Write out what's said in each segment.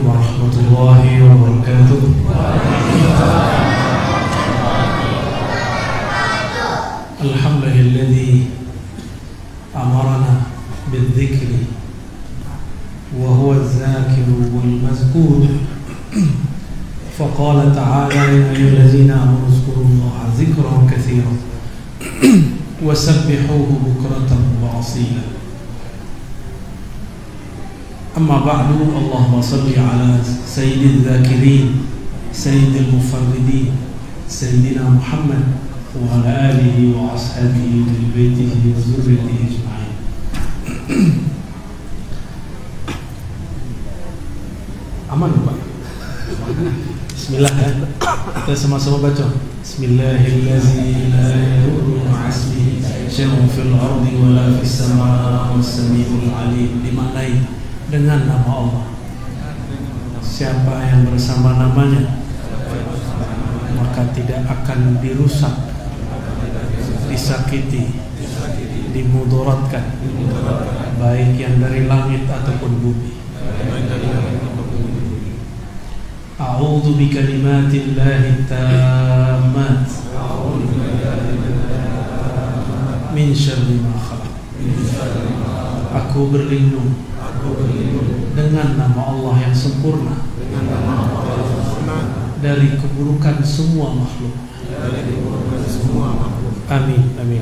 warahmatullahi wabarakatuh. Alhamdulillahilladzi amarana bidzikri wa huwa az-zakiru wal mazkur. Faqala ta'ala ya ayyuhallazina amanu zkurullaha dzikran katsiran wasabbihuhu bukratan wa asila. Amma ba'du, Allahumma salli ala sayyidil zakirin sayyidil mufarridin sayyidina Muhammad wa ala alihi wa ashabihi wa baitihi wa zurriyyatihi ajma'in. Aman Pak? Bismillah ya. Kita sama-sama baca. Bismillahirrahmanirrahim. La yadurru ma'asmihi syai'un fil ardi wa la fis samaa'i was-sami'ul 'alim. Dimaknai dengan nama Allah. Siapa yang bersama namanya maka tidak akan dirusak, disakiti, dimudaratkan, baik yang dari langit ataupun bumi. A'udzu bikalimatillahi tammat min syarri ma khalaq. Aku berlindung dengan nama Allah yang sempurna dari keburukan semua makhluk. Amin, amin.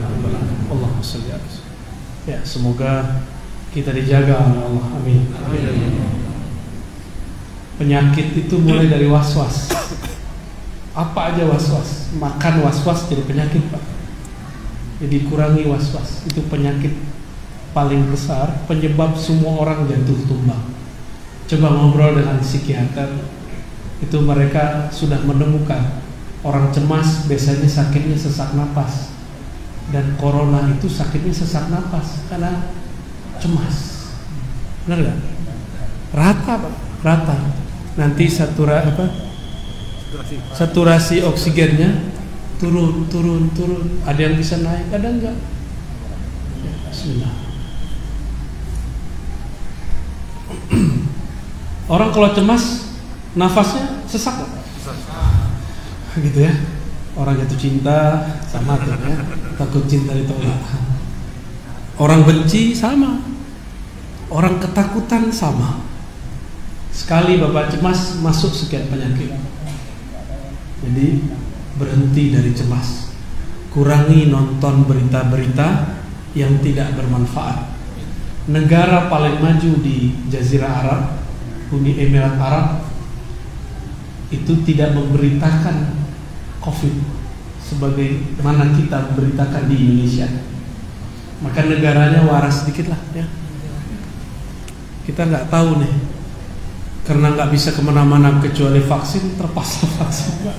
Allahumma shalli ala sayyidina. Ya, semoga kita dijaga oleh Allah. Amin. Penyakit itu mulai dari was-was. Apa aja was-was? Makan was-was jadi penyakit, Pak. Jadi kurangi was-was. Itu penyakit paling besar, penyebab semua orang jatuh tumbang. Coba ngobrol dengan psikiater, itu mereka sudah menemukan orang cemas biasanya sakitnya sesak napas, dan corona itu sakitnya sesak napas karena cemas. Benar nggak? Rata Pak, rata. Nanti saturasi oksigennya turun. Ada yang bisa naik, ada enggak? Bismillah. Orang kalau cemas nafasnya sesak, gitu ya. Orang jatuh cinta sama tuh ya, takut cinta ditolak. Orang benci sama, orang ketakutan sama. Sekali Bapak cemas masuk sekian penyakit. Jadi berhenti dari cemas, kurangi nonton berita-berita yang tidak bermanfaat. Negara paling maju di Jazirah Arab, Uni Emirat Arab, itu tidak memberitakan COVID sebagaimana kita memberitakan di Indonesia. Maka negaranya waras sedikit lah ya. Kita nggak tahu nih, karena nggak bisa kemana-mana kecuali vaksin, terpaksa vaksin Pak.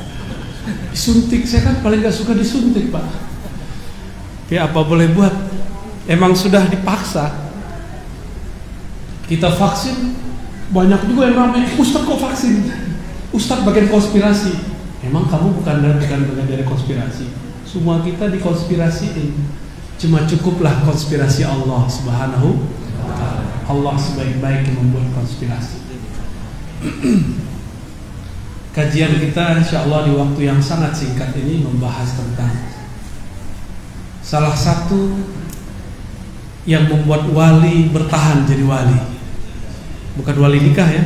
Disuntik, saya kan paling nggak suka disuntik Pak. Ya apa boleh buat, emang sudah dipaksa. Kita vaksin, banyak juga yang ramai, Ustadz kok vaksin? Ustadz bagian konspirasi. Emang kamu bukan bagian dari konspirasi. Semua kita dikonspirasiin. Cuma cukuplah konspirasi Allah Subhanahu wa ta'ala. Allah sebaik-baik yang membuat konspirasi. Kajian kita insya Allah di waktu yang sangat singkat ini membahas tentang salah satu yang membuat wali bertahan jadi wali. Bukan wali nikah ya.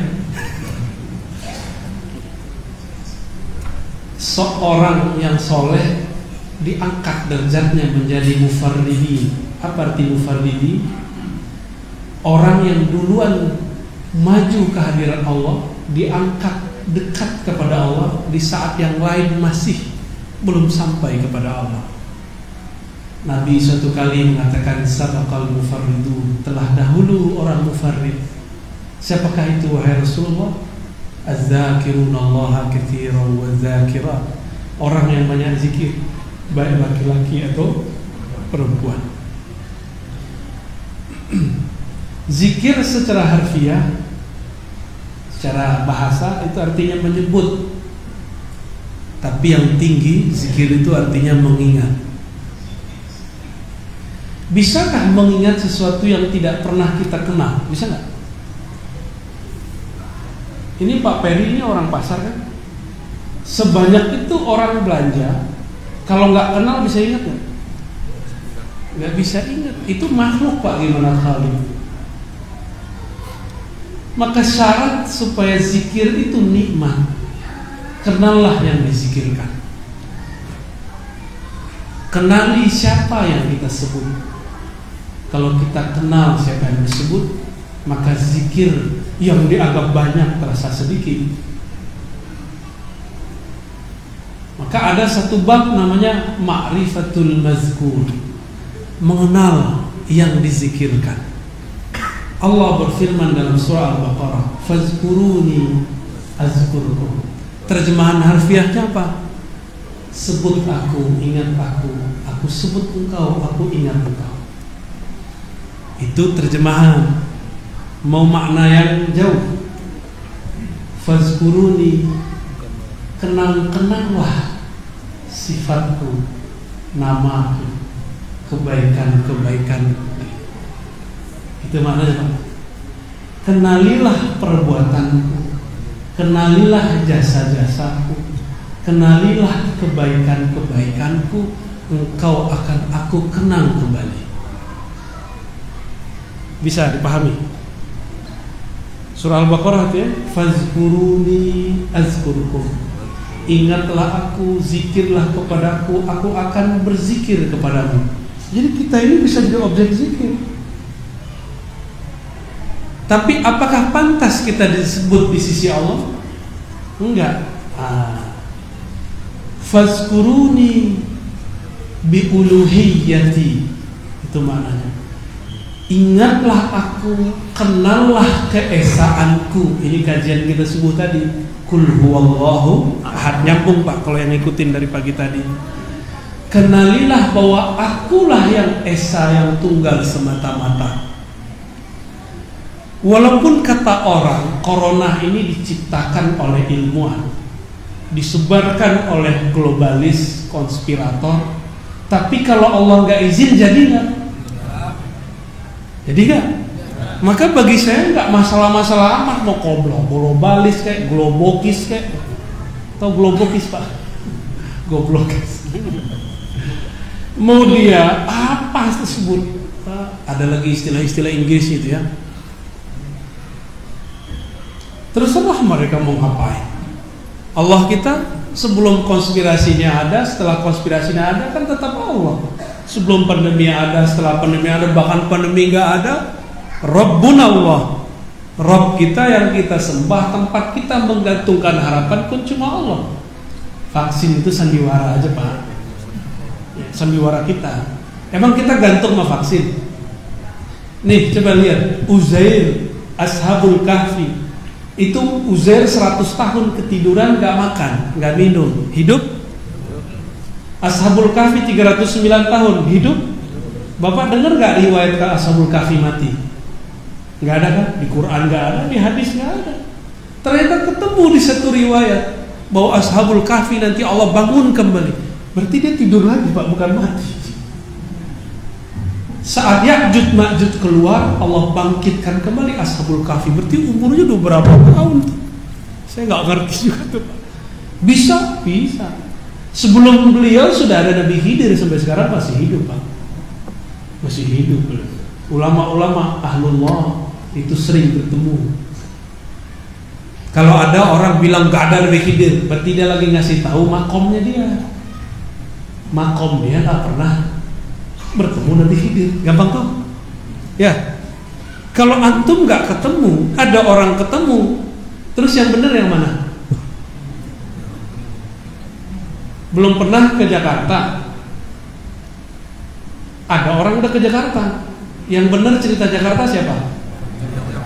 Seorang yang soleh diangkat derajatnya menjadi mufarridi. Apa arti mufarridi? Orang yang duluan maju ke hadirat Allah, diangkat dekat kepada Allah di saat yang lain masih belum sampai kepada Allah. Nabi suatu kali mengatakan sabaqal mufarridun, telah dahulu orang mufarrid. Siapakah itu wahai Rasulullah? Az-zakirunallaha katsiran wa zakirat. Orang yang banyak zikir, baik laki-laki atau perempuan. Zikir secara harfiah, secara bahasa itu artinya menyebut. Tapi yang tinggi zikir itu artinya mengingat. Bisakah mengingat sesuatu yang tidak pernah kita kenal? Bisa nggak? Ini Pak Peri ini orang pasar kan? Sebanyak itu orang belanja, kalau nggak kenal bisa ingat nggak? Nggak bisa ingat. Itu makhluk Pak, gimana kali? Maka syarat supaya zikir itu nikmat, kenallah yang dizikirkan. Kenali siapa yang kita sebut. Kalau kita kenal siapa yang disebut, maka zikir yang dianggap banyak terasa sedikit. Maka ada satu bab namanya ma'rifatul mazkur, mengenal yang dizikirkan. Allah berfirman dalam surah Al-Baqarah, fazkuruni azkurkum. Terjemahan harfiahnya apa? Sebut aku, ingat aku sebut engkau, aku ingat engkau. Itu terjemahan. Mau makna yang jauh, fazkuruni, kenang-kenanglah sifatku, namaku, kebaikan-kebaikan. Itu maknanya Pak. Kenalilah perbuatanku, kenalilah jasa-jasaku, kenalilah kebaikan-kebaikanku, engkau akan aku kenang kembali. Bisa dipahami? Surah Al-Baqarah itu ya, fazkuruni azkurkum. Ingatlah aku, zikirlah kepadaku, aku akan berzikir kepadamu. Jadi kita ini bisa jadi objek zikir. Tapi apakah pantas kita disebut di sisi Allah? Enggak. Fazkuruni biuluhiyyati, itu maknanya. Ingatlah aku, kenallah keesaanku. Ini kajian kita subuh tadi. Kul huwallahu ahad. Nyambung Pak kalau yang ngikutin dari pagi tadi. Kenalilah bahwa akulah yang esa, yang tunggal semata-mata. Walaupun kata orang corona ini diciptakan oleh ilmuwan, disebarkan oleh globalis, konspirator, tapi kalau Allah nggak izin jadi nggak? Jadi nggak? Maka bagi saya nggak masalah-masalah amat mau globalis kayak globokis kayak, atau globokis Pak, goblokis. Mau dia apa tersebut? Ada lagi istilah-istilah Inggris itu ya. Terserah mereka mau ngapain. Allah kita sebelum konspirasinya ada, setelah konspirasinya ada kan tetap Allah. Sebelum pandemi ada, setelah pandemi ada, bahkan pandemi nggak ada, Rabbuna Allah. Rabb kita yang kita sembah, tempat kita menggantungkan harapan pun cuma Allah. Vaksin itu sandiwara aja Pak, sandiwara kita. Emang kita gantung sama vaksin? Nih coba lihat Uzair, Ashabul Kahfi. Itu Uzair 100 tahun ketiduran, gak makan, gak minum, hidup. Ashabul Kahfi 309 tahun, hidup. Bapak dengar gak riwayat Ashabul Kahfi mati? Gak ada kan? Di Quran gak ada, di hadis gak ada. Ternyata ketemu di satu riwayat bahwa Ashabul Kahfi nanti Allah bangun kembali. Berarti dia tidur lagi Pak, bukan mati. Saat Ya'juj Ma'juj keluar, Allah bangkitkan kembali Ashabul Kahfi. Berarti umurnya udah berapa tahun? Saya nggak ngerti juga tuh Pak. Bisa. Sebelum beliau sudah ada Nabi Khidir, sampai sekarang masih hidup Pak. Masih hidup. Ulama-ulama ahlullah itu sering bertemu. Kalau ada orang bilang nggak ada Nabi Khidir, berarti dia lagi ngasih tahu makomnya dia. Makom dia nggak pernah bertemu Nabi Khidir, gampang tuh ya. Kalau antum nggak ketemu, ada orang ketemu, terus yang benar yang mana? Belum pernah ke Jakarta, ada orang udah ke Jakarta, yang benar cerita Jakarta siapa?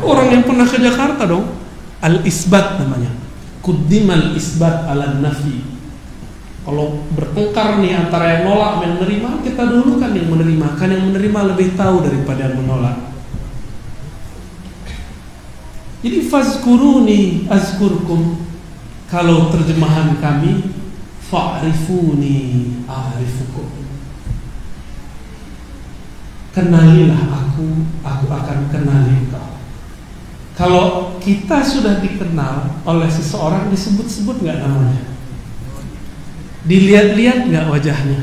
Orang yang pernah ke Jakarta dong. Al-isbat namanya, quddimal isbat ala nafi. Kalau bertengkar nih antara yang nolak dan yang menerima, kita dulu kan yang menerima. Kan yang menerima lebih tahu daripada yang menolak. Jadi fazkuruni azkurkum. Kalau terjemahan kami, fa'rifuni a'rifukum. Kenalilah aku akan kenali engkau. Kalau kita sudah dikenal oleh seseorang, disebut-sebut nggak namanya? Dilihat-lihat nggak wajahnya?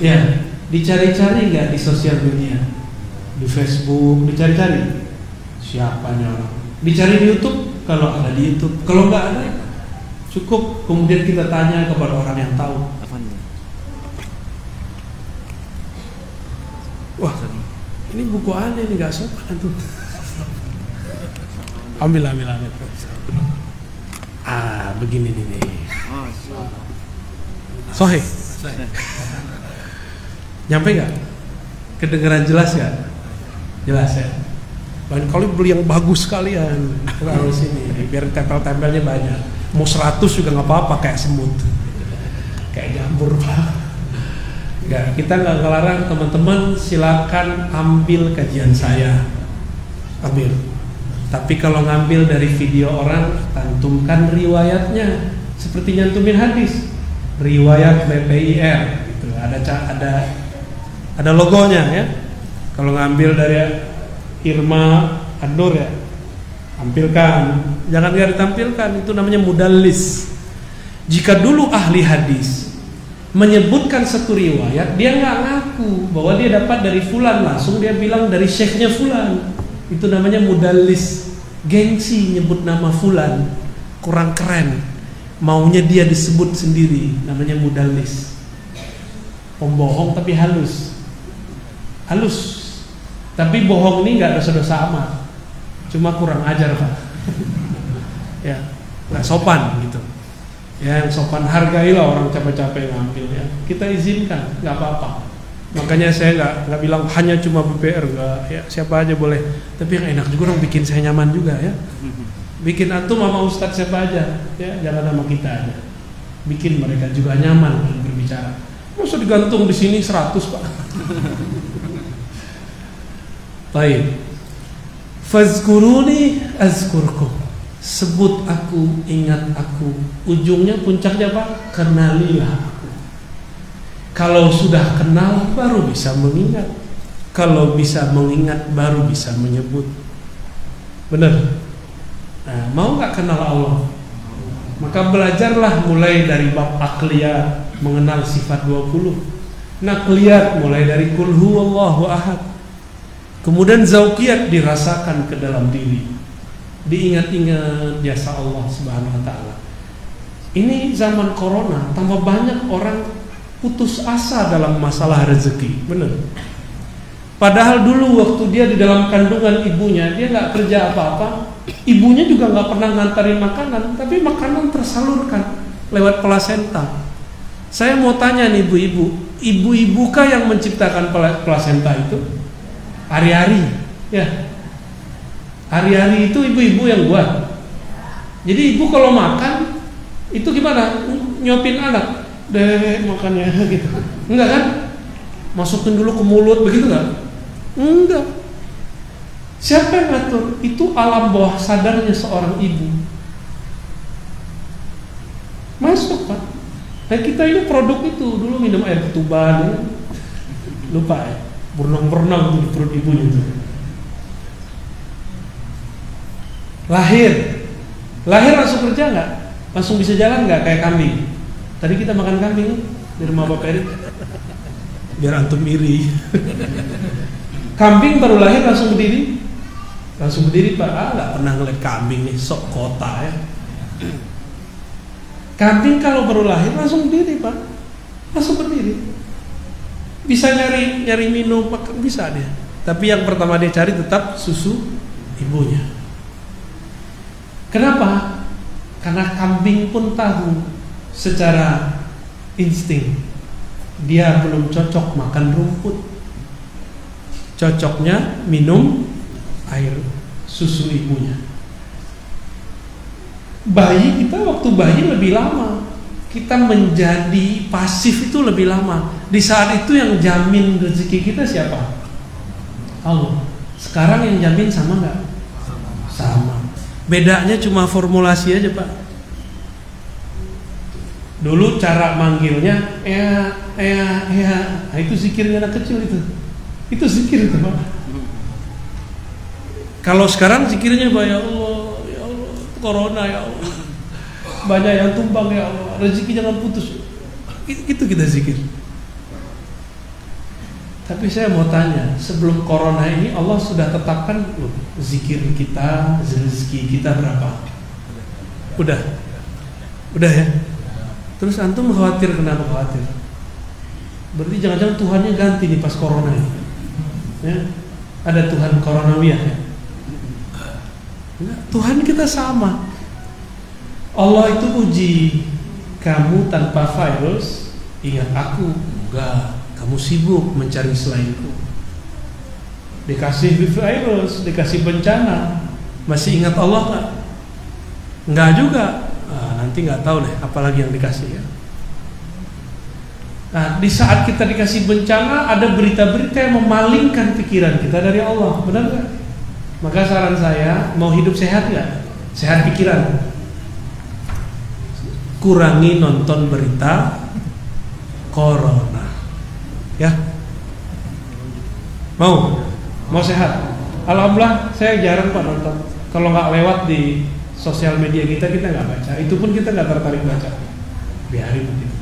Ya, dicari-cari nggak di sosial media, di Facebook, dicari-cari siapanya orang. Dicari di YouTube, kalau ada di YouTube. Kalau nggak ada, cukup kemudian kita tanya kepada orang yang tahu. Wah, ini buku aneh nih, nggak sopan tuh. Ambil. Begini nih. Sohe. Nyampe nggak? Kedengeran jelas nggak? Jelas ya. Lain kali beli yang bagus sekalian. Kalau sini, biar tempel-tempelnya banyak. Mau 100 juga nggak apa-apa, kayak semut, kayak jamur. Nggak, kita nggak ngelarang teman-teman. Silakan ambil kajian saya, ambil. Tapi kalau ngambil dari video orang, cantumkan riwayatnya, seperti nyantumin hadis, riwayat BPIR, gitu. Ada logonya ya. Kalau ngambil dari Irma An-Nur ya, tampilkan. Jangan nggak ditampilkan, itu namanya mudallis. Jika dulu ahli hadis menyebutkan satu riwayat, dia nggak ngaku bahwa dia dapat dari fulan, langsung dia bilang dari syekhnya fulan. Itu namanya mudallis. Gengsi nyebut nama fulan, kurang keren, maunya dia disebut sendiri, namanya mudallis. Pembohong tapi halus. Tapi bohong ini nggak dosa-dosa amat, cuma kurang ajar Pak. Ya, nggak sopan gitu. Ya, yang sopan hargailah orang capek-capek ngambil ya. Kita izinkan, nggak apa-apa. Makanya saya nggak bilang hanya cuma BPR, nggak ya, siapa aja boleh. Tapi yang enak juga dong, bikin saya nyaman juga ya. Bikin antum sama ustadz siapa aja ya, jangan sama kita aja. Bikin mereka juga nyaman berbicara. Masa digantung di sini 100 Pak. Baik. Fazkuruni azkurkum. Sebut aku, ingat aku. Ujungnya, puncaknya Pak, kenalilah aku. Kalau sudah kenal baru bisa mengingat. Kalau bisa mengingat baru bisa menyebut. Benar? Nah, mau nggak kenal Allah? Maka belajarlah mulai dari bab akliyat, mengenal sifat 20. Nakliyat mulai dari kul huwallahu ahad. Kemudian zauqiyat dirasakan ke dalam diri. Diingat-ingat jasa Allah Subhanahu wa taala. Ini zaman corona, tambah banyak orang putus asa dalam masalah rezeki. Benar. Padahal dulu waktu dia di dalam kandungan ibunya, dia nggak kerja apa-apa. Ibunya juga nggak pernah ngantarin makanan, tapi makanan tersalurkan lewat plasenta. Saya mau tanya nih ibu-ibu kah yang menciptakan plasenta itu? Hari-hari, ya. Hari-hari itu ibu-ibu yang buat. Jadi ibu kalau makan itu gimana? Nyopin anak, deh makannya gitu. Enggak kan? Masukin dulu ke mulut begitu nggak? Enggak. Siapa yang ngatur? Itu alam bawah sadarnya seorang ibu. Masuk Pak. Nah kita ini produk itu. Dulu minum air ketuban ya. Lupa ya, berenang-berenang di perut ibunya itu. Lahir langsung kerja nggak? Langsung bisa jalan nggak kayak kambing? Tadi kita makan kambing di rumah Bapak Erik. Biar antum iri. Kambing baru lahir langsung berdiri. Langsung berdiri Pak. Nggak pernah ngeliat kambing nih, sok kota ya. Kambing kalau baru lahir langsung berdiri Pak. Langsung berdiri. Bisa nyari minum, bisa dia. Tapi yang pertama dia cari tetap susu ibunya. Kenapa? Karena kambing pun tahu secara insting dia belum cocok makan rumput. Cocoknya minum air susu ibunya. Bayi kita waktu bayi lebih lama. Kita menjadi pasif itu lebih lama. Di saat itu yang jamin rezeki kita siapa? Allah. Sekarang yang jamin sama nggak? Sama. Bedanya cuma formulasi aja Pak. Dulu cara manggilnya nah, itu zikirnya anak kecil itu. Itu zikir itu Pak. Kalau sekarang zikirnya ya Allah, ya Allah, corona ya Allah, banyak yang tumbang ya Allah, rezeki jangan putus. Itu kita zikir. Tapi saya mau tanya, sebelum corona ini Allah sudah tetapkan loh, zikir kita, rezeki kita berapa? Udah ya. Terus antum khawatir, kenapa khawatir? Berarti jangan-jangan Tuhannya ganti nih pas corona ini. Ya? Ada Tuhan Coronawiah ya? Enggak, Tuhan kita sama. Allah itu uji kamu tanpa virus, ingat aku. Enggak, kamu sibuk mencari selainku. Dikasih virus, dikasih bencana, masih ingat Allah nggak? Enggak juga. Nanti nggak tahu deh apalagi yang dikasih ya. Nah, di saat kita dikasih bencana, ada berita-berita yang memalingkan pikiran kita dari Allah, benar nggak? Maka saran saya, mau hidup sehat nggak? Sehat pikiran. Kurangi nonton berita corona, ya. Mau sehat. Alhamdulillah, saya jarang Pak nonton. Kalau nggak lewat di sosial media kita nggak baca. Itu pun kita nggak tertarik baca. Biarin begitu.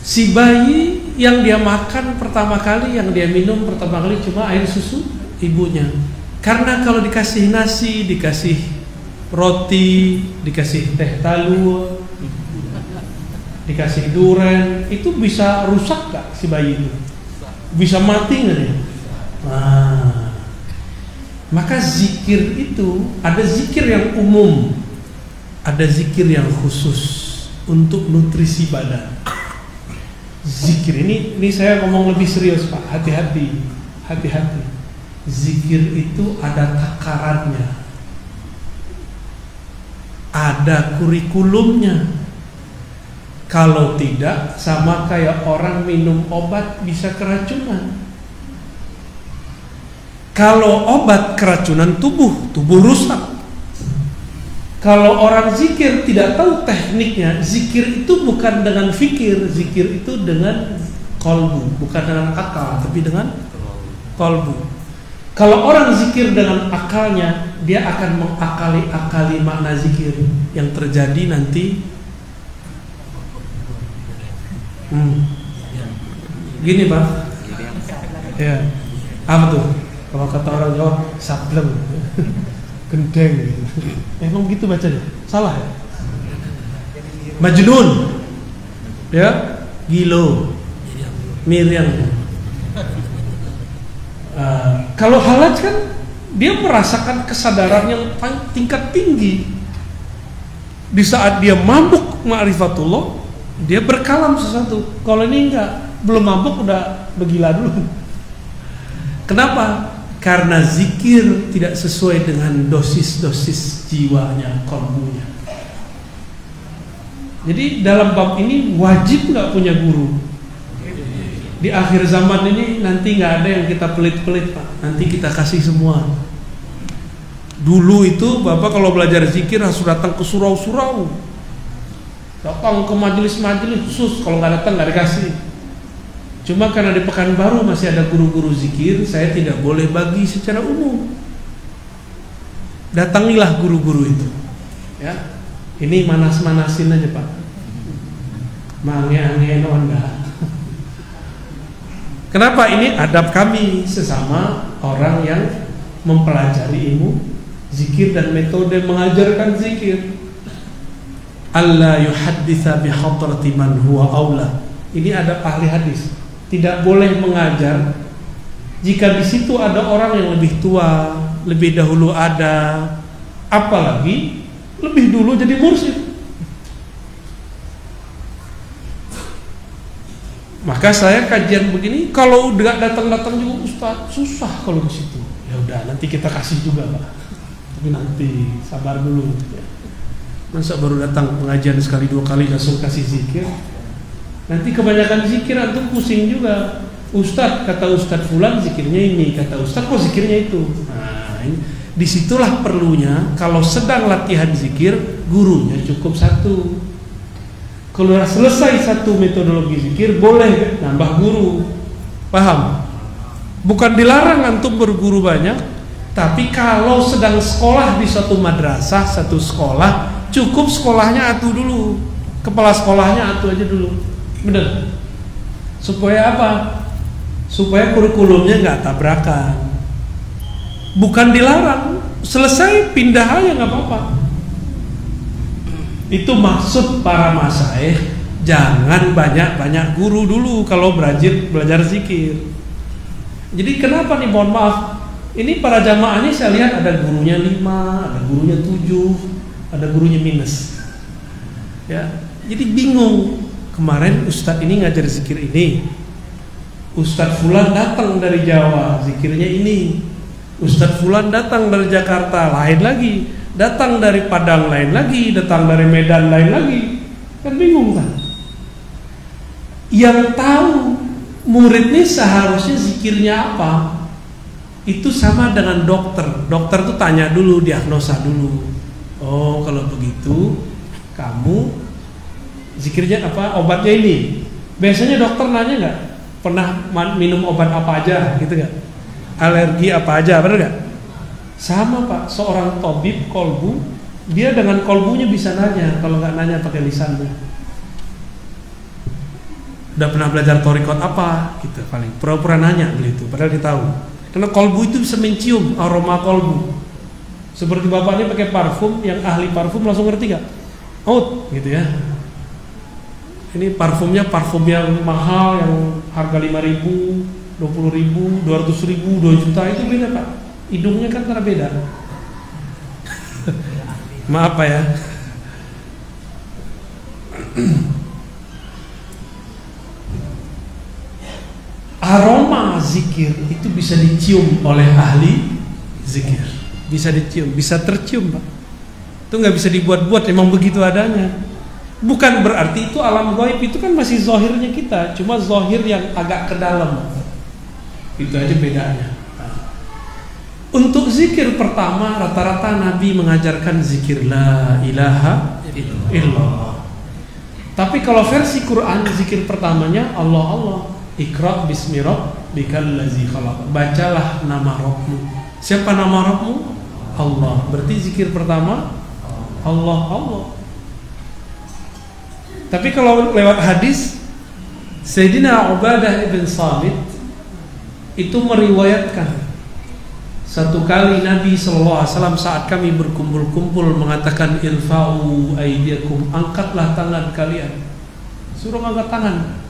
Si bayi yang dia makan pertama kali, yang dia minum pertama kali cuma air susu ibunya. Karena kalau dikasih nasi, dikasih roti, dikasih teh talua, dikasih durian, itu bisa rusak gak si bayi itu? Bisa mati gak dia? Nah, maka zikir itu ada zikir yang umum, ada zikir yang khusus untuk nutrisi badan. Zikir ini saya ngomong lebih serius Pak, hati-hati. Zikir itu ada takarannya, ada kurikulumnya. Kalau tidak, sama kayak orang minum obat bisa keracunan. Kalau obat keracunan tubuh rusak. Kalau orang zikir tidak tahu tekniknya, zikir itu bukan dengan fikir, zikir itu dengan kolbu, bukan dengan akal, tapi dengan kolbu. Kalau orang zikir dengan akalnya, dia akan mengakali makna zikir yang terjadi nanti. Gini Pak, ya, apa tuh? Kalau kata orang Jawa, sableng. Gendeng gitu. Emang gitu bacanya? Salah ya? Majnun. Ya, gilo. Miriam. Kalau halaj kan dia merasakan kesadaran yang tingkat tinggi. Di saat dia mabuk ma'rifatullah, dia berkalam sesuatu. Kalau ini enggak, belum mabuk udah begila dulu. Kenapa? Karena zikir tidak sesuai dengan dosis-dosis jiwanya, kolbunya. Jadi dalam bab ini wajib nggak punya guru. Di akhir zaman ini nanti nggak ada yang kita pelit-pelit Pak. Nanti kita kasih semua. Dulu itu Bapak kalau belajar zikir harus datang ke surau-surau, datang ke majelis-majelis khusus. Kalau nggak datang nggak dikasih. Cuma karena di Pekanbaru masih ada guru-guru zikir, saya tidak boleh bagi secara umum. Datangilah guru-guru itu. Ya, ini manas-manasin aja Pak. Mange-ange enggak. Kenapa? Ini adab kami sesama orang yang mempelajari ilmu zikir dan metode mengajarkan zikir. Allah yuhadditsa bi hadrati man huwa aula. Ini adab ahli hadis. Tidak boleh mengajar jika di situ ada orang yang lebih tua, lebih dahulu ada, apalagi lebih dulu jadi mursyid. Maka saya kajian begini, kalau udah datang-datang juga Ustaz, susah kalau ke situ. Ya udah, nanti kita kasih juga Pak. Tapi nanti sabar dulu. Masa baru datang pengajian sekali dua kali langsung kasih zikir? Nanti kebanyakan zikir antum pusing juga. Ustadz, kata Ustadz fulan zikirnya ini, kata Ustadz kok zikirnya itu. Nah, disitulah perlunya kalau sedang latihan zikir, gurunya cukup satu. Kalau selesai satu metodologi zikir, boleh nambah guru. Paham? Bukan dilarang antum berguru banyak, tapi kalau sedang sekolah di suatu madrasah, satu sekolah, cukup sekolahnya atu dulu, kepala sekolahnya atu aja dulu, bener. Supaya apa? Supaya kurikulumnya nggak tabrakan. Bukan dilarang, selesai pindah aja nggak apa-apa. Itu maksud para masyayikh, jangan banyak-banyak guru dulu kalau belajar zikir. Jadi kenapa nih, mohon maaf, ini para jamaah ini saya lihat ada gurunya 5, ada gurunya 7, ada gurunya minus. Ya, jadi bingung. Kemarin ustadz ini ngajar zikir ini, ustadz fulan datang dari Jawa, zikirnya ini. Ustadz fulan datang dari Jakarta, lain lagi. Datang dari Padang, lain lagi. Datang dari Medan, lain lagi. Kan bingung kan? Yang tahu murid ini seharusnya zikirnya apa, itu sama dengan dokter. Dokter tuh tanya dulu, diagnosa dulu. Oh, kalau begitu kamu zikirnya apa, obatnya ini. Biasanya dokter nanya nggak, pernah minum obat apa aja gitu nggak, alergi apa aja, benar nggak? Sama Pak, seorang tabib kolbu, dia dengan kolbunya bisa nanya, kalau nggak nanya pakai lisannya. Udah pernah belajar torikot apa? Gitu paling pura-pura nanya begitu, padahal dia tahu. Karena kolbu itu bisa mencium aroma kolbu. Seperti bapaknya pakai parfum, yang ahli parfum langsung ngerti gak? Out, gitu ya. Ini parfumnya parfum yang mahal, yang harga 5.000, 20.000, 200.000, 2 juta, itu beda Pak. Hidungnya kan karena beda. Maaf Pak ya. Aroma zikir itu bisa dicium oleh ahli zikir, bisa dicium, bisa tercium Pak. Itu nggak bisa dibuat-buat, emang begitu adanya. Bukan berarti itu alam gaib, itu kan masih zahirnya kita, cuma zahir yang agak ke dalam. Itu aja bedanya. Untuk zikir pertama, rata-rata Nabi mengajarkan zikir la ilaha illallah. Tapi kalau versi Quran, zikir pertamanya Allah Allah. Iqra bismi rabbikal ladzi khalaq. Bacalah nama Rabbmu. Siapa nama Rabbmu? Allah. Berarti zikir pertama Allah Allah. Tapi kalau lewat hadis, Sayyidina Ubadah ibn Samit itu meriwayatkan, satu kali Nabi SAW saat kami berkumpul-kumpul mengatakan irfa'u aydiyakum, angkatlah tangan kalian. Suruh angkat tangan.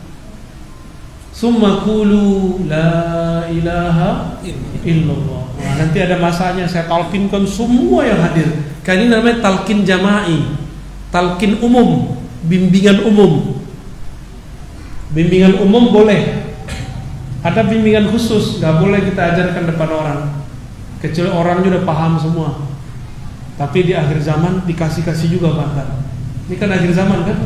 Summa qulu la ilaha illallah. Nah, nanti ada masanya saya talkinkan semua yang hadir. Kan ini namanya talkin jama'i, talkin umum, bimbingan umum. Bimbingan umum boleh. Ada bimbingan khusus, nggak boleh kita ajarkan depan orang. Kecuali orangnya udah paham semua. Tapi di akhir zaman dikasih-kasih juga Pak. Ini kan akhir zaman kan.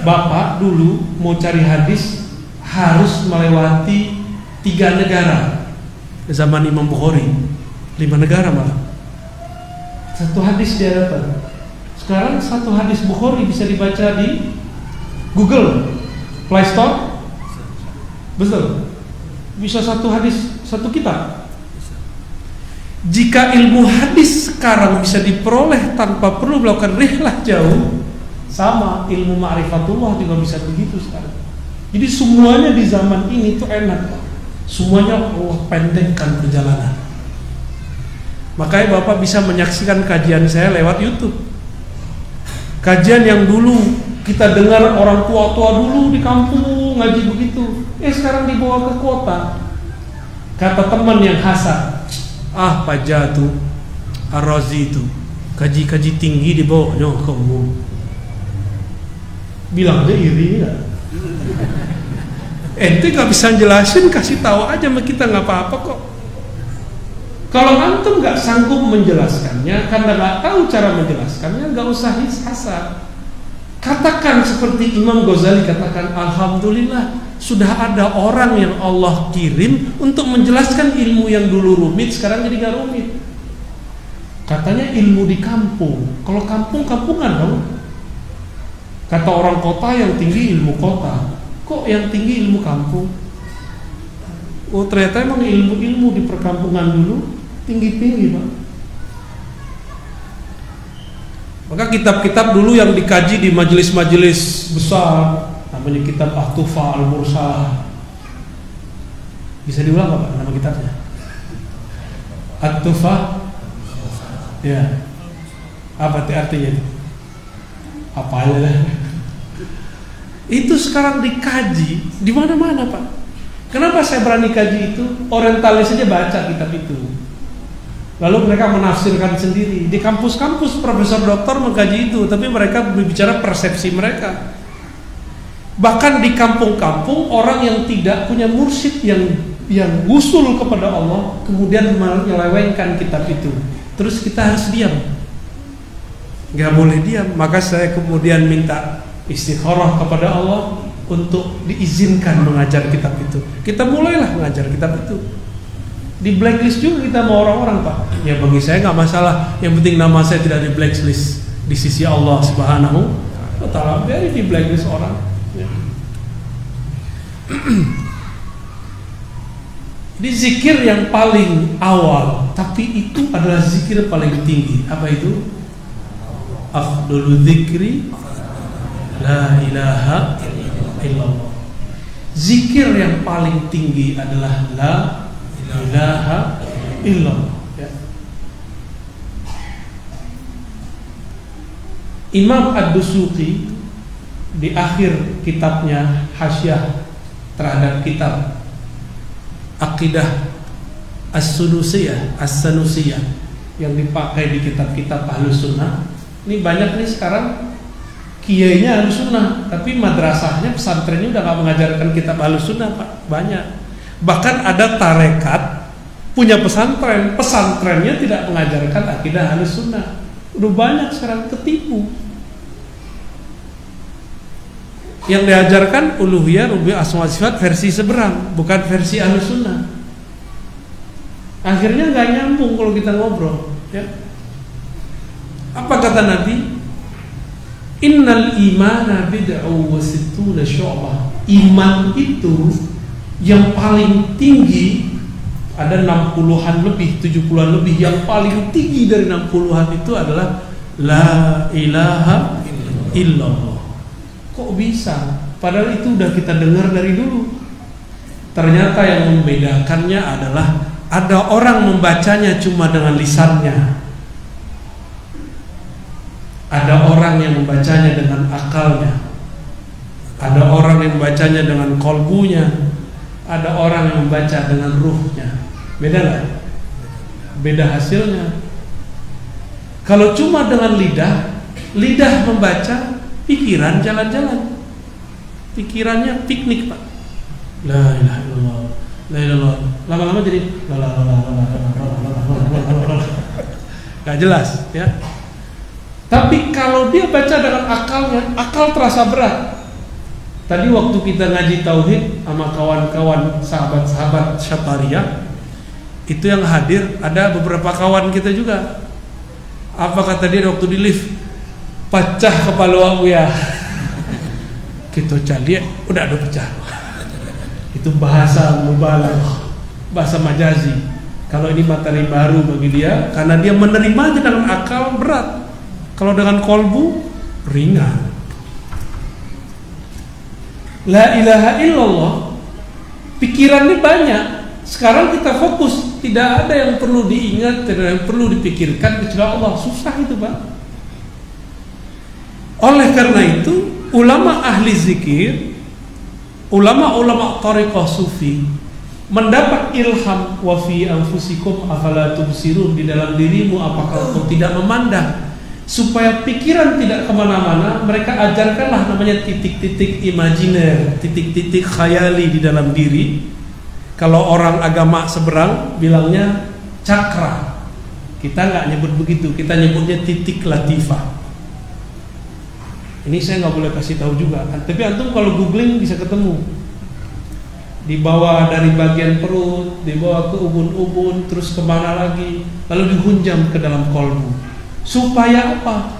Bapak dulu mau cari hadis harus melewati 3 negara. Zaman Imam Bukhari 5 negara malah. Satu hadis dia dapat. Sekarang satu hadis Bukhari bisa dibaca di Google Play Store. Betul. Bisa satu hadis, satu kitab. Jika ilmu hadis sekarang bisa diperoleh tanpa perlu melakukan rihlah jauh, sama ilmu ma'rifatullah juga bisa begitu sekarang. Jadi semuanya di zaman ini tuh enak. Semuanya Allah pendekkan perjalanan. Makanya Bapak bisa menyaksikan kajian saya lewat YouTube. Kajian yang dulu kita dengar orang tua-tua dulu di kampung ngaji begitu, sekarang dibawa ke kota. Kata teman yang hasad, Pak Jatuh Ar-Razi itu kaji-kaji tinggi dibawanya ke umum. Bilang aja iri gak? Ente gak bisa jelasin, kasih tahu aja sama kita, nggak apa-apa kok. Kalau antum nggak sanggup menjelaskannya karena nggak tahu cara menjelaskannya, nggak usah hasad. Katakan seperti Imam Ghazali katakan, alhamdulillah sudah ada orang yang Allah kirim untuk menjelaskan ilmu yang dulu rumit sekarang jadi nggak rumit. Katanya ilmu di kampung, kalau kampung kampungan dong. Kata orang kota yang tinggi ilmu kota, kok yang tinggi ilmu kampung? Oh ternyata emang ilmu-ilmu di perkampungan dulu tinggi-tinggi Pak. Maka kitab-kitab dulu yang dikaji di majelis-majelis besar, namanya kitab At-Tufa Al-Mursalah. Bisa diulang nggak Pak nama kitabnya? At-Tufa, ya. Apa artinya itu? Apa aja? Itu sekarang dikaji di mana-mana Pak. Kenapa saya berani kaji itu? Orientalis saja baca kitab itu. Lalu mereka menafsirkan sendiri. Di kampus-kampus profesor doktor mengkaji itu, tapi mereka berbicara persepsi mereka. Bahkan di kampung-kampung orang yang tidak punya mursyid yang usul kepada Allah, kemudian menyelewengkan kitab itu. Terus kita harus diam. Gak boleh diam. Maka saya kemudian minta istikharah kepada Allah untuk diizinkan mengajar kitab itu. Kita mulailah mengajar kitab itu. Di blacklist juga kita mau orang-orang Pak. Ya bagi saya nggak masalah. Yang penting nama saya tidak di blacklist di sisi Allah Subhanahu wa Ta'ala. Biar di blacklist orang. Ya. Di zikir yang paling awal, tapi itu adalah zikir paling tinggi. Apa itu? Afdalul dzikri la ilaha illallah. Zikir yang paling tinggi adalah la ilaha illallah. Ya. Imam Ad-Dusuqi di akhir kitabnya Hasyiah terhadap kitab Aqidah As-Sunusiyah, As-Sanusiyah yang dipakai di kitab-kitab Ahlus Sunnah. Ini banyak nih sekarang kiainya Ahlus Sunnah, tapi madrasahnya, pesantrennya udah gak mengajarkan kitab Ahlus Sunnah Pak. Banyak. Bahkan ada tarekat punya pesantren, pesantrennya tidak mengajarkan akidah Ahlus Sunnah. Udah banyak sekarang ketipu. Yang diajarkan uluhiyah, rububiyah, asma wa sifat versi seberang, bukan versi Ahlus Sunnah. Akhirnya nggak nyambung kalau kita ngobrol. Ya. Apa kata Nabi? Innal imana bid'u wa sittuna syu'bah. Iman itu yang paling tinggi ada 60-an lebih, 70-an lebih. Yang paling tinggi dari 60-an itu adalah la ilaha illallah. Kok bisa? Padahal itu udah kita dengar dari dulu. Ternyata yang membedakannya adalah ada orang membacanya cuma dengan lisannya, ada orang yang membacanya dengan akalnya, ada orang yang membacanya dengan kolbunya, ada orang yang membaca dengan ruhnya. Beda nggak? Beda hasilnya. Kalau cuma dengan lidah membaca, pikiran jalan-jalan, pikirannya piknik Pak. La ilaha illallah, la ilaha illallah. Lama-lama jadi nggak jelas ya. Tapi kalau dia baca dengan akalnya, akal terasa berat. Tadi waktu kita ngaji tauhid sama kawan-kawan sahabat-sahabat Syatariyah, itu yang hadir ada beberapa kawan kita juga. Apa kata dia waktu di lift? Pecah kepala aku ya. Kita cari udah ada pecah. Itu bahasa mubalagh, bahasa majazi. Kalau ini materi baru bagi dia, karena dia menerimanya dengan akal berat. Kalau dengan kolbu ringan. La ilaha illallah, pikirannya banyak. Sekarang kita fokus, tidak ada yang perlu diingat, tidak ada yang perlu dipikirkan kecuali Allah. Susah itu Pak. Oleh karena itu, ulama ahli zikir, ulama-ulama thariqah sufi mendapat ilham wa fi anfusikum afala tubsirun, di dalam dirimu apakah kau tidak memandang. Supaya pikiran tidak kemana-mana, mereka ajarkanlah namanya titik-titik imajiner, titik-titik khayali di dalam diri. Kalau orang agama seberang bilangnya cakra, kita nggak nyebut begitu, kita nyebutnya titik latifah. Ini saya nggak boleh kasih tahu juga, tapi antum kalau googling bisa ketemu. Di bawah dari bagian perut, dibawa ke ubun-ubun, terus kemana lagi, lalu dihunjam ke dalam kolbu. Supaya apa?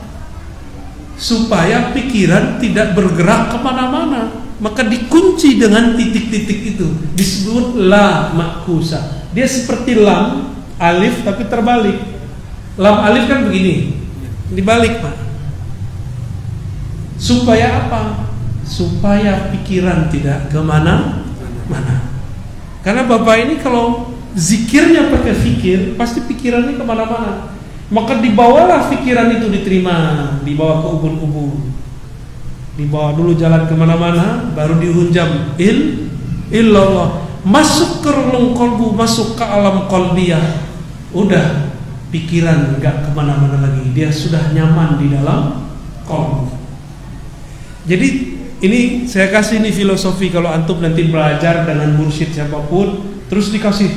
Supaya pikiran tidak bergerak kemana-mana. maka dikunci dengan titik-titik itu, disebut la makusa. Dia seperti lam alif tapi terbalik. Lam alif kan begini, dibalik Pak. Supaya apa? Supaya pikiran tidak kemana-mana. Karena Bapak ini kalau zikirnya pakai fikir, pasti pikirannya kemana-mana. Maka dibawalah pikiran itu diterima, dibawa ke ubun-ubun, dibawa dulu jalan kemana-mana, baru dihunjam illallah, masuk ke relung kolbu, masuk ke alam kolbiyah. Udah, pikiran nggak kemana-mana lagi, dia sudah nyaman di dalam kolbu. Jadi ini saya kasih ini filosofi, kalau antum nanti belajar dengan mursyid siapapun, terus dikasih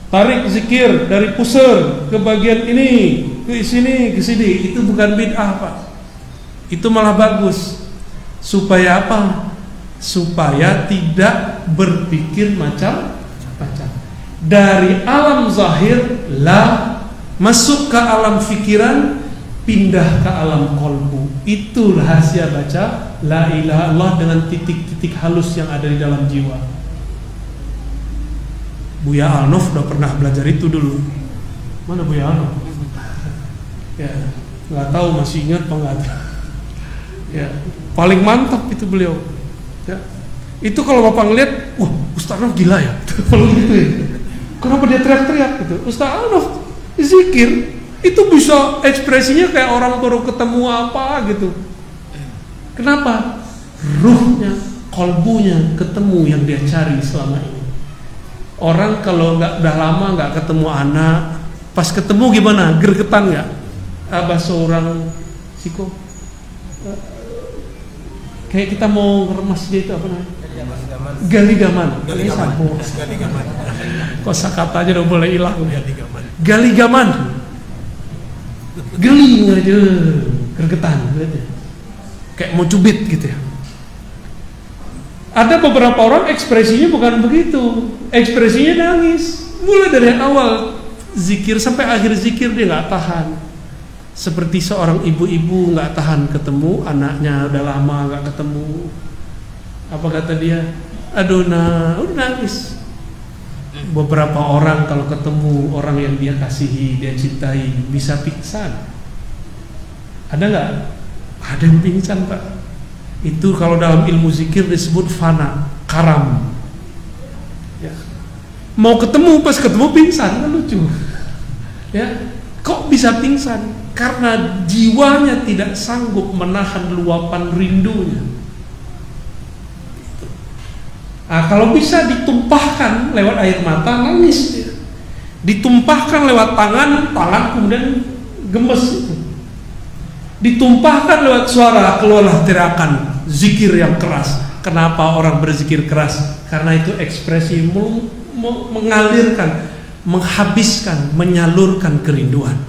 tarik zikir dari pusar ke bagian ini, ke sini, ke sini, itu bukan bid'ah Pak. Itu malah bagus. Supaya apa? Supaya tidak berpikir macam-macam. Dari alam zahir la masuk ke alam pikiran, pindah ke alam kolbu. Itu rahasia baca la ilaha illallah dengan titik-titik halus yang ada di dalam jiwa. Buya Alnof udah pernah belajar itu dulu. Mana Buya Alnof? Ya, nggak tahu masih ingat apa nggak? Ya, paling mantap itu beliau. Ya, itu kalau Bapak ngeliat, wah Ustaz Alnof gila ya. Kalau gitu ya. Kenapa dia teriak-teriak gitu? Ustaz Alnof zikir itu bisa ekspresinya kayak orang baru ketemu apa gitu. Kenapa? Ruhnya, kolbunya ketemu yang dia cari selama ini. Orang kalau udah lama nggak ketemu anak, pas ketemu gimana? Gergetan nggak? Abah seorang siko, kayak kita mau ngeremas dia itu apa namanya? Galigaman. Kosakata aja udah boleh hilang. Galigaman. Geling aja, gergetan, kayak mau cubit gitu ya. Ada beberapa orang ekspresinya bukan begitu, ekspresinya nangis. Mulai dari awal zikir sampai akhir zikir dia nggak tahan. Seperti seorang ibu-ibu nggak tahan ketemu anaknya udah lama nggak ketemu. Apa kata dia? Aduh nah, udah nangis. Beberapa orang kalau ketemu orang yang dia kasihi, dia cintai, bisa pingsan. Ada nggak? Ada yang pingsan Pak. Itu kalau dalam ilmu zikir disebut fana, karam. Ya. Mau ketemu, pas ketemu pingsan, kan lucu. Ya, kok bisa pingsan? Karena jiwanya tidak sanggup menahan luapan rindunya. Nah, kalau bisa ditumpahkan lewat air mata, nangis dia. Ditumpahkan lewat tangan, tangan kemudian gemes itu. Ditumpahkan lewat suara, keluarlah teriakan zikir yang keras. Kenapa orang berzikir keras? Karena itu ekspresi mengalirkan, menghabiskan, menyalurkan kerinduan.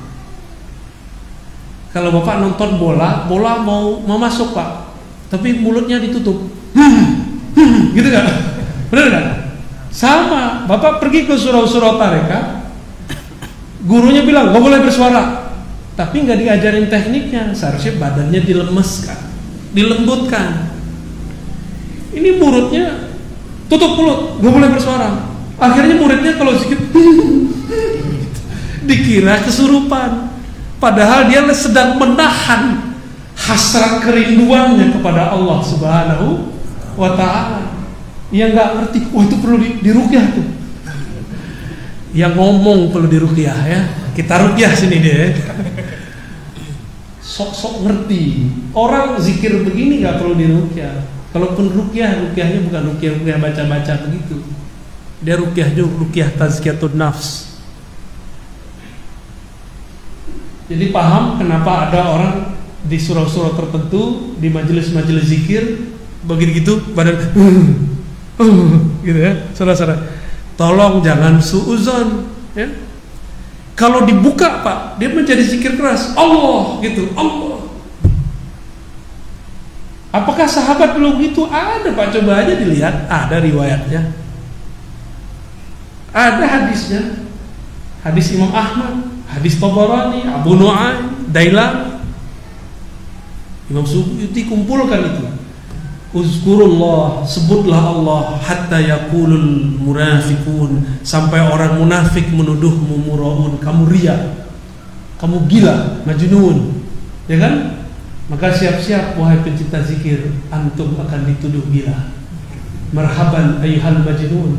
Kalau Bapak nonton bola mau masuk Pak, tapi mulutnya ditutup, gitu kan? Benar kan? Sama, Bapak pergi ke surau-surau tarekat, gurunya bilang nggak boleh bersuara. Tapi nggak diajarin tekniknya, seharusnya badannya dilemeskan, dilembutkan. Ini muridnya tutup mulut, nggak boleh bersuara. Akhirnya muridnya kalau sedikit dikira kesurupan, padahal dia sedang menahan hasrat kerinduannya kepada Allah Subhanahu wa Ta'ala. Yang nggak ngerti, wah itu perlu diruqyah tuh. Yang ngomong perlu diruqyah ya, kita ruqyah sini deh. Sok-sok ngerti. Orang zikir begini nggak perlu diruqyah. Kalaupun ruqyah, ruqyahnya bukan ruqyah baca-baca begitu. Dia ruqyah juga ruqyah tazkiyatun nafs. Jadi paham kenapa ada orang di surau-surau tertentu, di majelis-majelis zikir begitu badan gitu ya. Saudara-saudara, tolong jangan suuzon ya. Kalau dibuka Pak, dia menjadi zikir keras, Allah gitu, Allah. Apakah sahabat belum gitu? Ada Pak, coba aja dilihat, ada riwayatnya, ada hadisnya, hadis Imam Ahmad, hadis Tabarani, Abu Nu'aim, Dailan, Imam Suyuti kumpulkan itu. Uzkurullah, sebutlah Allah, hatta yaqulul munafiqun, sampai orang munafik menuduhmu muraun, kamu riya, kamu gila, majnun, ya kan? Maka siap-siap wahai pencinta zikir, antum akan dituduh gila. Marhaban ayyuhal majnun.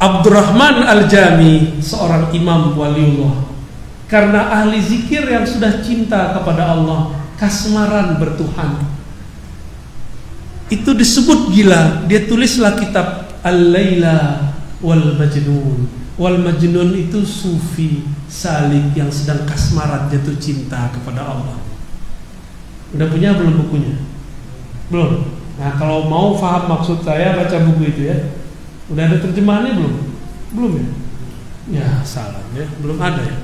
Abdurrahman Al-Jami, seorang imam waliullah, karena ahli zikir yang sudah cinta kepada Allah, kasmaran bertuhan, itu disebut gila. Dia tulislah kitab Al-Laila wal Majnun. Wal Majnun itu sufi salik yang sedang kasmaran jatuh cinta kepada Allah. Udah punya belum bukunya? Belum. Nah, kalau mau paham maksud saya, baca buku itu ya. Udah ada terjemahannya belum? Belum ya? Ya salah ya, belum ada ya.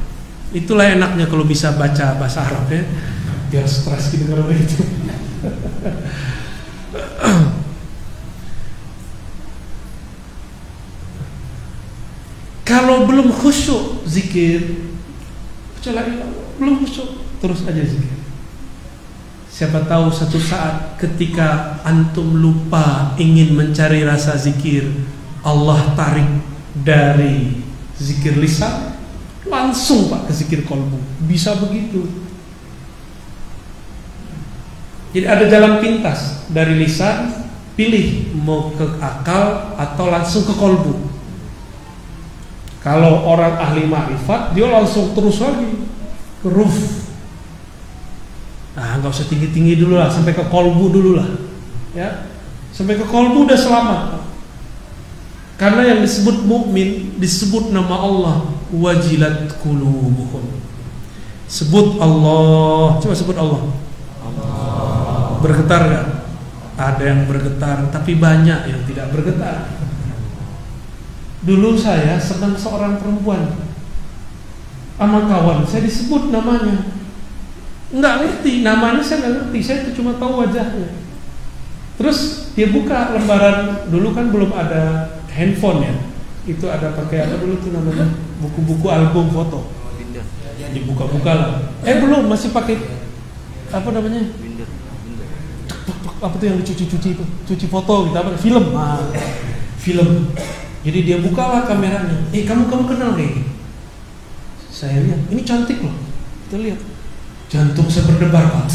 Itulah enaknya kalau bisa baca bahasa Arab ya, biar stres gitu kalau itu. Kalau belum khusyuk zikir, belum khusyuk, terus aja zikir. Siapa tahu satu saat ketika antum lupa ingin mencari rasa zikir, Allah tarik dari zikir lisan langsung Pak ke zikir kolbu. Bisa begitu. Jadi ada jalan pintas dari lisan, pilih mau ke akal atau langsung ke kolbu. Kalau orang ahli ma'rifat, dia langsung terus lagi ke ruf. Nah, nggak usah tinggi-tinggi dulu lah, sampai ke kolbu dulu lah, ya. Sampai ke kolbu udah selamat. Karena yang disebut mukmin disebut nama Allah, wajilat qulubuhum. Sebut Allah, coba sebut Allah. Bergetar gak? Ada yang bergetar, tapi banyak yang tidak bergetar. Dulu saya sedang seorang perempuan sama kawan, saya disebut namanya, nggak ngerti namanya, saya nggak ngerti, saya cuma tahu wajahnya. Terus dia buka lembaran, dulu kan belum ada handphone ya, itu ada pakai apa dulu tuh namanya, buku-buku album foto. Dibuka-buka lah. Belum, masih pakai apa namanya? Apa tuh yang dicuci-cuci itu, cuci foto gitu, apa? Film, film. Jadi dia bukalah kameranya. Kamu kenal kayak gini? Saya lihat, ini cantik loh. Kita lihat, jantung saya berdebar Pak.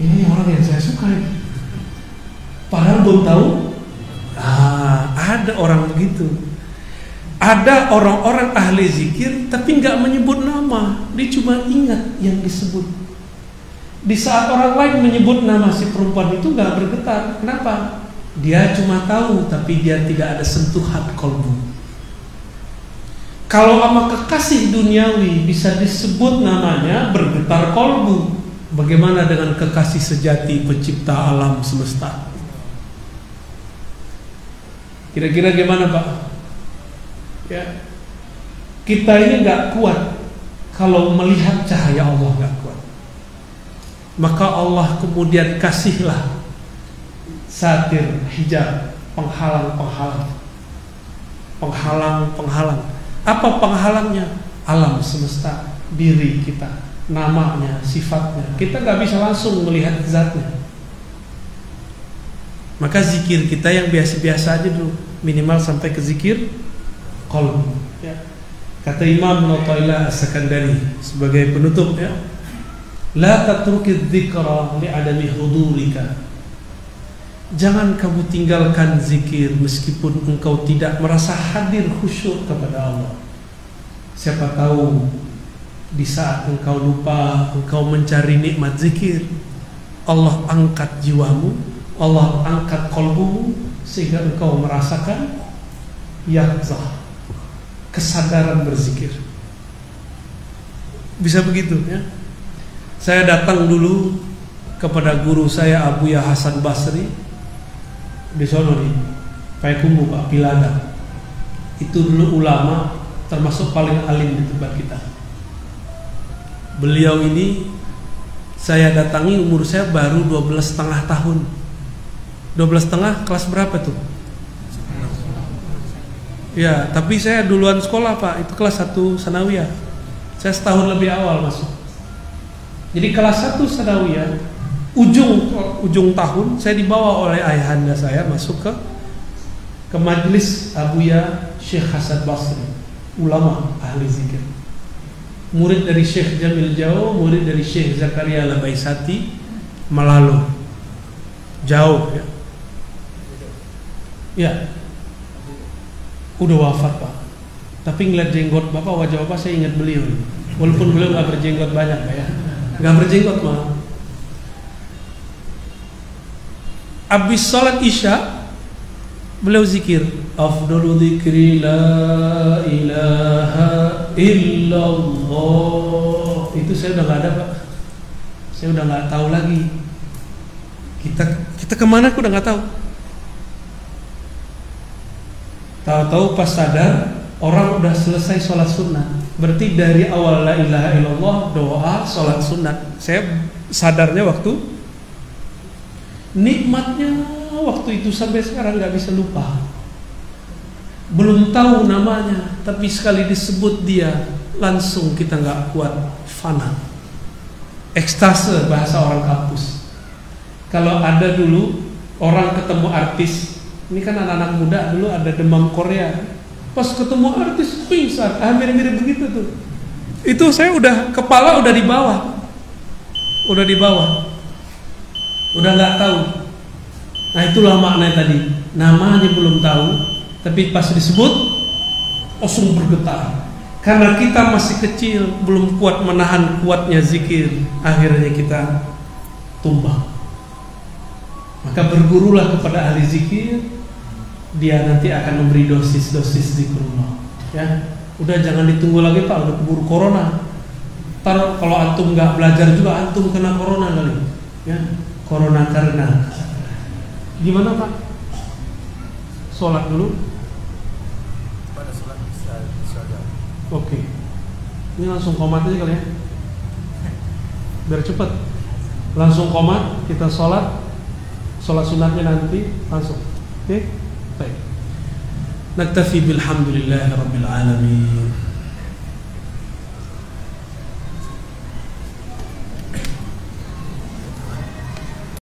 Ini orang yang saya suka ini. Padahal belum tahu. Ada orang begitu. Ada orang-orang ahli zikir tapi nggak menyebut nama, dia cuma ingat yang disebut. Di saat orang lain menyebut nama si perempuan itu nggak bergetar. Kenapa? Dia cuma tahu tapi dia tidak ada sentuhan kolbu. Kalau sama kekasih duniawi bisa disebut namanya, bergetar kolbu. Bagaimana dengan kekasih sejati pencipta alam semesta? Kira-kira gimana Pak? Ya, kita ini nggak kuat kalau melihat cahaya Allah, nggak kuat. Maka Allah kemudian kasihlah satir, hijab, penghalang. Apa penghalangnya? Alam semesta, diri kita, namanya, sifatnya. Kita nggak bisa langsung melihat zatnya. Maka zikir kita yang biasa-biasa aja dulu, minimal sampai ke zikir qalb. Ya. Kata Imam Athaillah As-Sakandari sebagai penutup, ya, la tatrukidz dzikra li'adami hudurika. Jangan kamu tinggalkan zikir meskipun engkau tidak merasa hadir khusyuk kepada Allah. Siapa tahu di saat engkau lupa, engkau mencari nikmat zikir, Allah angkat jiwamu, Allah angkat kolbumu, sehingga engkau merasakan yaqzah, kesadaran berzikir. Bisa begitu ya. Saya datang dulu kepada guru saya Abuya Hasan Basri di sono di Payakumbuh Pak Pilada. Itu dulu ulama termasuk paling alim di tempat kita. Beliau ini saya datangi umur saya baru 12,5 tahun. 12,5 kelas berapa tuh? Ya, tapi saya duluan sekolah Pak, itu kelas 1 sanawiyah. Saya setahun lebih awal masuk. Jadi kelas 1 sanawiyah ujung tahun saya dibawa oleh ayahanda saya masuk ke majelis Abuya Syekh Hasan Basri, ulama ahli zikir, murid dari Syekh Jamil Jauh, murid dari Syekh Zakaria Labaisati Malalo. Jauh ya. Ya. Udah wafat Pak. Tapi ngeliat jenggot Bapak, wajah Bapak saya ingat beliau. Walaupun beliau nggak berjenggot banyak Pak ya. Nggak berjenggot malah. Abis sholat Isya beliau zikir, afdalu dzikri la ilaha illallah. Itu saya udah nggak ada Pak. Saya udah nggak tahu lagi. Kita kemana aku udah nggak tahu. Tahu-tahu pas sadar orang udah selesai sholat sunnah. Berarti dari awal la ilaha illallah, doa, sholat sunat. Saya sadarnya waktu nikmatnya waktu itu sampai sekarang nggak bisa lupa. Belum tahu namanya, tapi sekali disebut dia langsung kita nggak kuat, fana. Ekstase bahasa orang kampus. Kalau ada dulu orang ketemu artis, ini kan anak-anak muda dulu ada demam Korea. Pas ketemu artis pingsan, mirip-mirip begitu tuh. Itu saya udah kepala udah di bawah, udah nggak tahu. Nah itulah maknanya tadi. Namanya belum tahu, tapi pas disebut langsung bergetar. Karena kita masih kecil, belum kuat menahan kuatnya zikir, akhirnya kita tumbang. Maka bergurulah kepada ahli zikir, dia nanti akan memberi dosis-dosis zikrullah. Ya, udah jangan ditunggu lagi Pak, udah keburu corona. Ntar kalau antum nggak belajar juga antum kena corona kali. Ya, corona karena. Gimana Pak? Sholat dulu. Pada sholat bisa. Oke. Ini langsung komat aja kali ya. Biar cepet. Langsung komat, kita sholat sunatnya nanti langsung. Oke? Baik. Naktafi bilhamdulillahi rabbil alamin.